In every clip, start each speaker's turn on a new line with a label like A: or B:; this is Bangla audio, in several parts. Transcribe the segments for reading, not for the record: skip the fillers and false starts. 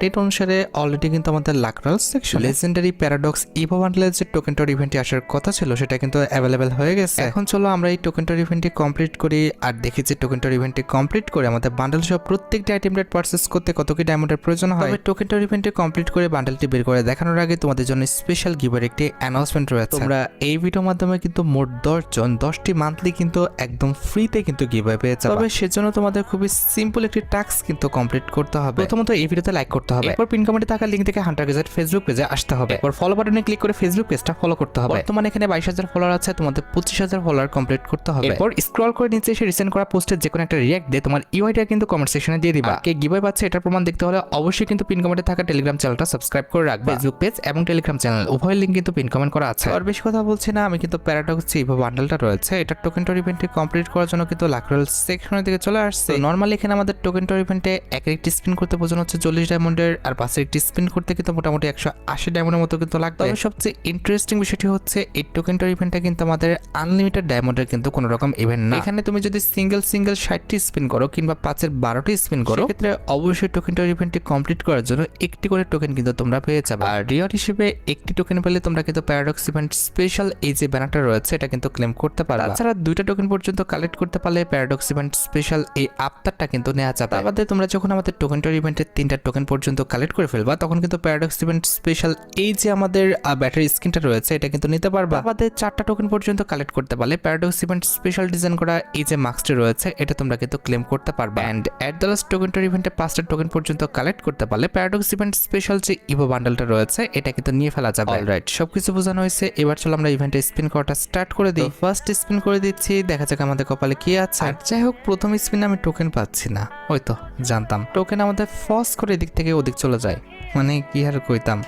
A: আপডেট অনুসারে অলরেডি কিন্তু আমাদের লাকরাল সেকশন লেজেন্ডারি প্যারাডক্স ইভো বান্ডেলের যে টোকেন টর ইভেন্টটি আসার কথা ছিল সেটা কিন্তু অ্যাভেলেবেল হয়ে গেছে। এখন চলো আমরা এই টোকেন টর ইভেন্টটি কমপ্লিট করি আর দেখি যে টোকেন টর ইভেন্টটি কমপ্লিট করে আমাদের বান্ডেল সহ প্রত্যেকটি আইটেম রেট পারচেজ করতে কত কি ডায়মন্ডের প্রয়োজন হয়। তবে টোকেন টর ইভেন্টটি কমপ্লিট করে বান্ডেলটি বের করে দেখানোর আগে তোমাদের জন্য স্পেশাল গিভের একটি অ্যানাউন্সমেন্ট রয়েছে। তোমরা এই ভিডিওর মাধ্যমে কিন্তু মোট 10 জন 10টি মান্থলি কিন্তু একদম ফ্রিতে কিন্তু গিভওয়ে পেয়ে যাবে। তবে সেজন্য তোমাদের খুবই সিম্পল একটি টাস্ক কিন্তু কমপ্লিট করতে হবে। প্রথমত এই ভিডিওতে লাইক করতে হবে, এরপর পিন কমেন্টে থাকা লিংক থেকে হান্টার গেজেট ফেসবুক পেজে আসতে হবে, এরপর ফলো বাটনে ক্লিক করে ফেসবুক পেজটা ফলো করতে হবে। বর্তমানে এখানে 22,000 ফলোয়ার আছে, তোমাদের 25,000 ফলোয়ার কমপ্লিট করতে হবে। এরপর স্ক্রল করে নিচে এসে রিসেন্ট করা পোস্টের যে কোনো একটা রিঅ্যাক্ট দিয়ে তোমার ইউআইটা কিন্তু কমেন্ট সেকশনে দিয়ে দিবা। কে গিভওয়ে পাচ্ছে এটার প্রমাণ দেখতে হলে অবশ্যই কিন্তু পিন কমেন্টে থাকা টেলিগ্রাম চ্যানেলটা সাবস্ক্রাইব করে রাখবে। ফেসবুক পেজ এবং টেলিগ্রাম চ্যানেল উভয় লিংক কিন্তু পিন কমেন্ট করা আছে। আর বেশি কথা বলছি না, আমি কিন্তু প্যারাডক্স যে ইভো বান্ডেলটা রয়েছে এটা টোকেন টর ইভেন্টটি কমপ্লিট করার জন্য কিন্তু লাকরাল সেকশনের দিকে চলে আসছে। নরমালি এখানে আমাদের টোকেন টর ইভেন্টে একটি স্পিন করতে প্রয়োজন হচ্ছে 40 ডায়মন্ডের, আর পাশে একটি স্পিন করতে কিন্তু মোটামুটি 180 ডায়মন্ডের মতো কিন্তু লাগবে। তবে সবচেয়ে ইন্টারেস্টিং বিষয়টি হচ্ছে এই টোকেন টর ইভেন্টটা কিন্তু আমাদের আনলিমিটেড ডায়মন্ডের কিন্তু কোনো রকম ইভেন্ট না। এখানে তুমি যদি সিঙ্গেল 60টি স্পিন করো কিংবা 5-এর 12টি স্পিন করো, সেক্ষেত্রে অবশ্যই টোকেন টর ইভেন্টটি কমপ্লিট করার জন্য একটি করে টোকেন কিন্তু তোমরা পেয়ে যাবে। আর রিওয়ার্ড হিসেবে একটি টোকেন পেলে তোমরা কিন্তু প্যারাডক্স ইভেন্ট স্পেশাল এই যে ব্যানারটা রয়েছে এটা কিন্তু ক্লেম করতে পারবে। তাছাড়া 2টা টোকেন পর্যন্ত কালেক্ট করতে পারলে প্যারাডক্স ইভেন্ট স্পেশাল এই আফতারটা কিন্তু নেওয়া যাবে। তার বাদে তোমরা যখন আমাদের টোকেন টর ইভেন্টের 3টা টোকেন পর্যন্ত কালেক্ট করে ফেলবা তখন কিন্তু প্যারাডক্স ইভেন্ট স্পেশাল এই যে আমাদের ব্যাটারি স্কিনটা রয়েছে এটা কিন্তু নিতে পারবা। আমাদের 4টা টোকেন পর্যন্ত কালেক্ট করতে পারলে প্যারাডক্স ইভেন্ট স্পেশাল ডিজাইন করা এই যে মাস্কটি রয়েছে এটা তোমরা কিন্তু ক্লেম করতে পারবা। And at the last token টর ইভেন্টে 5টা টোকেন পর্যন্ত কালেক্ট করতে পারলে প্যারাডক্স ইভেন্ট স্পেশাল যে ইভো বান্ডেলটা রয়েছে এটা কিন্তু নিয়ে ফেলা যাবে। অলরাইট, সবকিছু বোঝানো হয়েছে, এবার চলো আমরা ইভেন্টে স্পিন করাটা স্টার্ট করে দিই। ফার্স্ট স্পিন করে দিচ্ছি, দেখা যাক আমাদের কপালে কি আছে। যাই হোক, প্রথম স্পিনে আমি টোকেন পাচ্ছি না, ওই তো জানতাম টোকেন আমাদের ফস করে এদিক থেকে ওদিক চলে যায়, মানে কি আর কইতাম।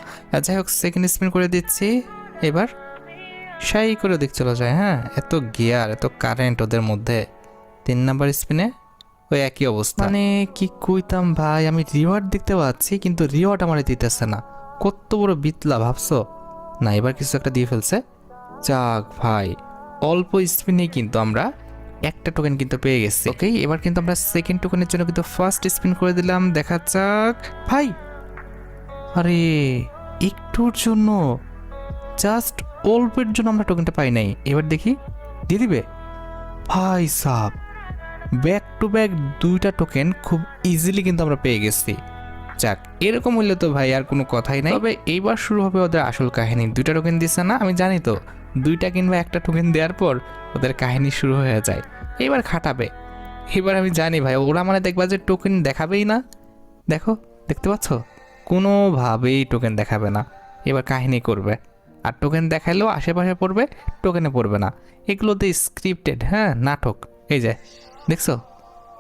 A: যাই হোক, সেকেন্ড স্পিন করে দিচ্ছি, এবার শাই করে ওদিক চলে যায়। হ্যাঁ, এত গিয়ার এত কারেন্ট ওদের মধ্যে। 3 নাম্বার স্পিনে ওই একই অবস্থা, মানে কি কইতাম ভাই, আমি রিওয়ার্ড দেখতে পাচ্ছি কিন্তু রিওয়ার্ড আমার দিতেছে না। কত বড় বিতলা ভাবছো না, এবার কিছু একটা দিয়ে ফেলছে। যাক ভাই, অল্প স্পিনেই কিন্তু আমরা একটা টোকেন কিন্তু পেয়ে গেছি। ওকে, এবার কিন্তু আমরা সেকেন্ড টোকেনের জন্য কিন্তু ফার্স্ট স্পিন করে দিলাম, দেখা যাক। ভাই আরে একটুর জন্য, জাস্ট অল্পের জন্য আমরা টোকেনটা পাই নাই। এবার দেখি দিয়ে দিবে। ভাই সাব, ব্যাক টু ব্যাক 2টা টোকেন খুব ইজিলি কিন্তু আমরা পেয়ে গেছি। যাক, এরকম হইলে তো ভাই আর কোনো কথাই নাই। তবে এইবার শুরু হবে ওদের আসল কাহিনী। 2টা টোকেন দিচ্ছে না, আমি জানি তো 2টা কিংবা একটা টোকেন দেওয়ার পর ওদের কাহিনী শুরু হয়ে যায়। এবার খাটাবে, এবার আমি জানি ভাই ওরা মানে দেখবা যে টোকেন দেখাবেই না। দেখো, দেখতে পাচ্ছ, কোনোভাবেই টোকেন দেখাবে না, এবার কাহিনী করবে। আর টোকেন দেখাইলেও আশেপাশে পড়বে, টোকেনে পড়বে না। এগুলোতে স্ক্রিপ্টেড, হ্যাঁ, নাটক। এই যে দেখছো,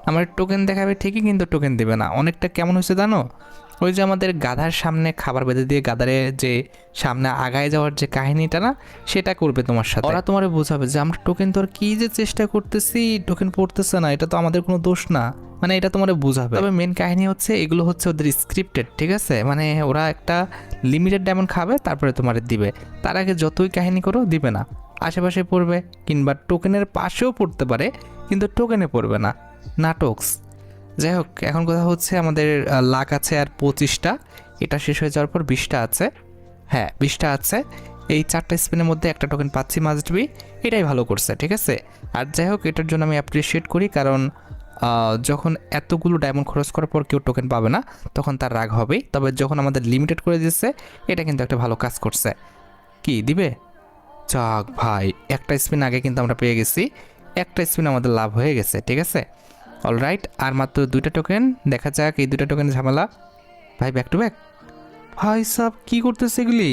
A: আমার টোকেন দেখাবে ঠিকই কিন্তু টোকেন দেবে না। অনেকটা কেমন হয়েছে জানো, ওই যে আমাদের গাধার সামনে খাবার বেঁধে দিয়ে গাধারে যে সামনে আগায় যাওয়ার যে কাহিনীটা না, সেটা করবে তোমার সাথে। ওরা তোমার বোঝাবে যে আমরা টোকেন তো আর কি যে চেষ্টা করতেছি, টোকেন পড়তেছে না, এটা তো আমাদের কোনো দোষ না, মানে এটা তোমার বোঝাবে। তবে মেন কাহিনী হচ্ছে এগুলো হচ্ছে ওদের স্ক্রিপ্টেড, ঠিক আছে। মানে ওরা একটা লিমিটেড ডায়মন্ড খাবে তারপরে তোমার দিবে, তার আগে যতই কাহিনী করো দিবে না। আশেপাশে পড়বে কিংবা টোকেনের পাশেও পড়তে পারে কিন্তু টোকেনে পড়বে না, নাটকস। যাই হোক, এখন কথা হচ্ছে আমাদের লাখ আছে আর 25টা, এটা শেষ হয়ে যাওয়ার পর 20টা আছে। হ্যাঁ, 20টা আছে। এই 4টা স্পিনের মধ্যে একটা টোকেন পাচ্ছি মাস্ট বি, এটাই ভালো করছে, ঠিক আছে। আর যাই হোক, এটার জন্য আমি অ্যাপ্রিসিয়েট করি, কারণ যখন এতগুলো ডায়মন্ড খরচ করার পর কেউ টোকেন পাবে না তখন তার রাগ হবেই। তবে যখন আমাদের লিমিটেড করে দিচ্ছে, এটা কিন্তু একটা ভালো কাজ করছে। কি দিবে? যাক ভাই, একটা স্পিন আগে কিন্তু আমরা পেয়ে গেছি, একটা স্পিন আমাদের লাভ হয়ে গেছে, ঠিক আছে। অলরাইট, আর মাত্র 2টা টোকেন, দেখা যাক এই 2টা টোকেন ঝামেলা। ভাই ব্যাক টু ব্যাক, ভাই সব কি করতেছে এগুলি।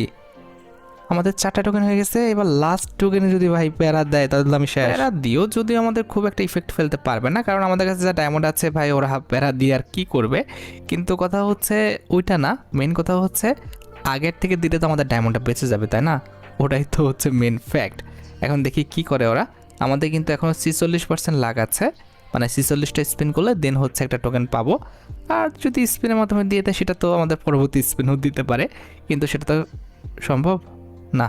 A: আমাদের 4টা টোকেন হয়ে গেছে, এবার লাস্ট টোকেনে যদি ভাই প্যারা দেয় তাহলে আমি শেষ। প্যারা দিও যদি আমাদের খুব একটা ইফেক্ট ফেলতে পারবে না, কারণ আমাদের কাছে যা ডায়মন্ড আছে ভাই, ওরা প্যারা দিয়ে আর কি করবে। কিন্তু কথা হচ্ছে ওইটা না, মেন কথা হচ্ছে আগের থেকে দিলে তো আমাদের ডায়মন্ডটা বেঁচে যাবে, তাই না? ওটাই তো হচ্ছে মেন ফ্যাক্ট। এখন দেখি কি করে ওরা। আমাদের কিন্তু এখনও 46% লাগ আছে, মানে 46টা স্পিন করলে দেন হচ্ছে একটা টোকেন পাবো। আর যদি স্পিনের মাধ্যমে দিয়ে দেয় সেটা তো আমাদের পরবর্তী স্পিনও দিতে পারে, কিন্তু সেটা তো সম্ভব না,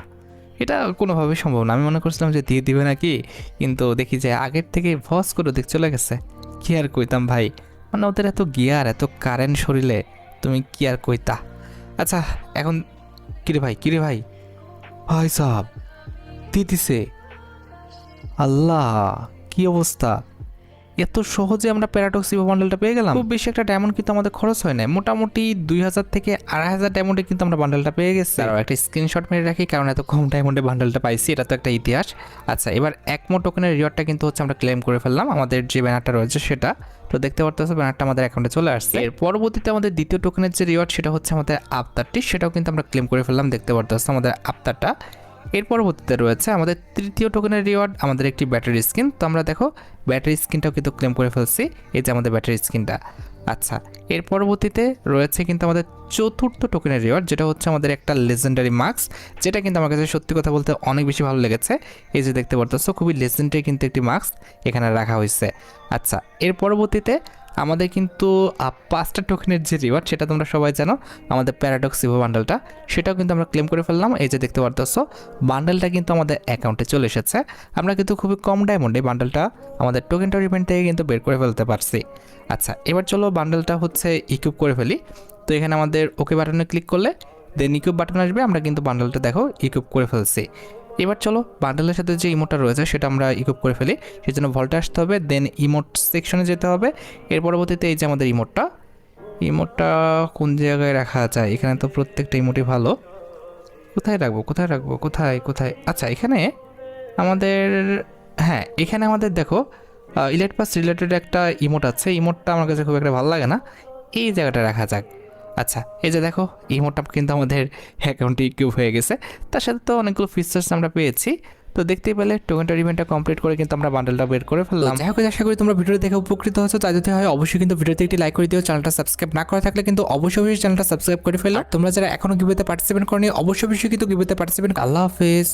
A: এটা কোনোভাবেই সম্ভব না। আমি মনে করছিলাম যে দিয়ে দিবে নাকি, কিন্তু দেখি যে আগের থেকে ভস করে দিক চলে গেছে। কি আর কইতাম ভাই, মানে ওদের এত গিয়ার এত কারেন্ট শরীরে, তুমি কি আর কইতা। আচ্ছা এখন কিরে ভাই ভাই সাহাব দিতেছে। আল্লাহ কি অবস্থা, এত সহজে আমরা প্যারাডক্স ইভো বান্ডেলটা পেয়ে গেলাম। খুব বেশি একটা ডায়মন্ড কিন্তু আমাদের খরচ হয় না, মোটামুটি 2000 থেকে 2500 ডায়মন্ডে কিন্তু আমরা বান্ডেলটা পেয়ে গেছি। আর একটা স্ক্রিনশট মেরে রাখি, কারণ এত কম ডায়মন্ডে বান্ডেলটা পাইছি, এটা তো একটা ইতিহাস। আচ্ছা এবার একমো টোকেনের রিওয়ার্ডটা কিন্তু হচ্ছে আমরা ক্লেম করে ফেললাম, আমাদের যে ব্যানারটা রয়েছে সেটা তো দেখতে পারতেছো, ব্যানারটা আমাদের অ্যাকাউন্টে চলে আসছে। এর পরবর্তীতে আমাদের দ্বিতীয় টোকেনের যে রিওয়ার্ড সেটা হচ্ছে আমাদের আফতারটি, সেটাও কিন্তু আমরা ক্লেম করে ফেললাম, দেখতে পারতেছো আমাদের আফতারটা। এর পরবর্তীতে রয়েছে আমাদের তৃতীয় টোকেনের রিওয়ার্ড, আমাদের একটি ব্যাটারি স্কিন। তো আমরা দেখো ব্যাটারি স্কিনটাও কিন্তু ক্লেম করে ফেলছি, এই যে আমাদের ব্যাটারি স্কিনটা। আচ্ছা এর পরবর্তীতে রয়েছে কিন্তু আমাদের চতুর্থ টোকেনের রিওয়ার্ড, যেটা হচ্ছে আমাদের একটা লেজেন্ডারি মাস্ক, যেটা কিন্তু আমার কাছে সত্যি কথা বলতে অনেক বেশি ভালো লেগেছে। এই যে দেখতে পারতেছো খুবই লেজেন্ডারি কিন্তু একটি মাস্ক এখানে রাখা হয়েছে। আচ্ছা এর পরবর্তীতে আমাদের কিন্তু 5টা টোকেনের যে রিওয়ার্ড সেটা তোমরা সবাই জানো, আমাদের প্যারাডক্স ইভো বান্ডেলটা, সেটাও কিন্তু আমরা ক্লেম করে ফেললাম। এই যে দেখতে পারতেছো বান্ডেলটা কিন্তু আমাদের অ্যাকাউন্টে চলে এসেছে। আমরা কিন্তু খুবই কম ডায়মন্ডে বান্ডেলটা আমাদের টোকেনটার ইভেন্ট থেকে কিন্তু বের করে ফেলতে পারছি। আচ্ছা এবার চলো বান্ডেলটা হচ্ছে ইকুইপ করে ফেলি। তো এখানে আমাদের ওকে বাটনে ক্লিক করলে দেন ইকুইপ বাটন আসবে, আমরা কিন্তু বান্ডেলটা দেখো ইকুইপ করে ফেলছি। এবার চলো বান্ডেলের সাথে যে ইমোটটা রয়েছে সেটা আমরা ইকুইপ করে ফেলি, সেই জন্য ভল্টে আসতে হবে, দেন ইমোট সেকশনে যেতে হবে। এর পরবর্তীতে এই যে আমাদের ইমোটটা কোন জায়গায় রাখা যায়, এখানে তো প্রত্যেকটা ইমোটই ভালো, কোথায় রাখবো কোথায়। আচ্ছা এখানে আমাদের, হ্যাঁ এখানে আমাদের দেখো ইলেট পাস রিলেটেড একটা ইমোট আছে, ইমোটটা আমার কাছে খুব একটা ভালো লাগে না, এই জায়গাটা রাখা যাক। আচ্ছা এই যে দেখো ইমোটটা কিন্তু আমাদের অ্যাকাউন্টে ইকুইপ হয়ে গেছে, তার সাথে তো অনেকগুলো ফিচার্স আমরা পেয়েছি। তো দেখতেই পেলে টোকেনটার ইভেন্টটা কমপ্লিট করে কিন্তু আমরা বান্ডেলটা বের করে ফেললাম। যাই হোক আশা করি তোমরা ভিডিও দেখে উপকৃত হয়েছো, তাই যদি হয় অবশ্যই কিন্তু ভিডিওতে একটি লাইক করে দিও, চ্যানেলটা সাবস্ক্রাইব না করা থাকলে কিন্তু অবশ্যই চ্যানেলটা সাবস্ক্রাইব করে ফেলো। তোমরা যারা এখনো গিভওয়েতে পার্টিসিপেট করনি অবশ্যই কিন্তু গিভওয়েতে পার্টিসিপেট। আল্লাহ হাফেজ।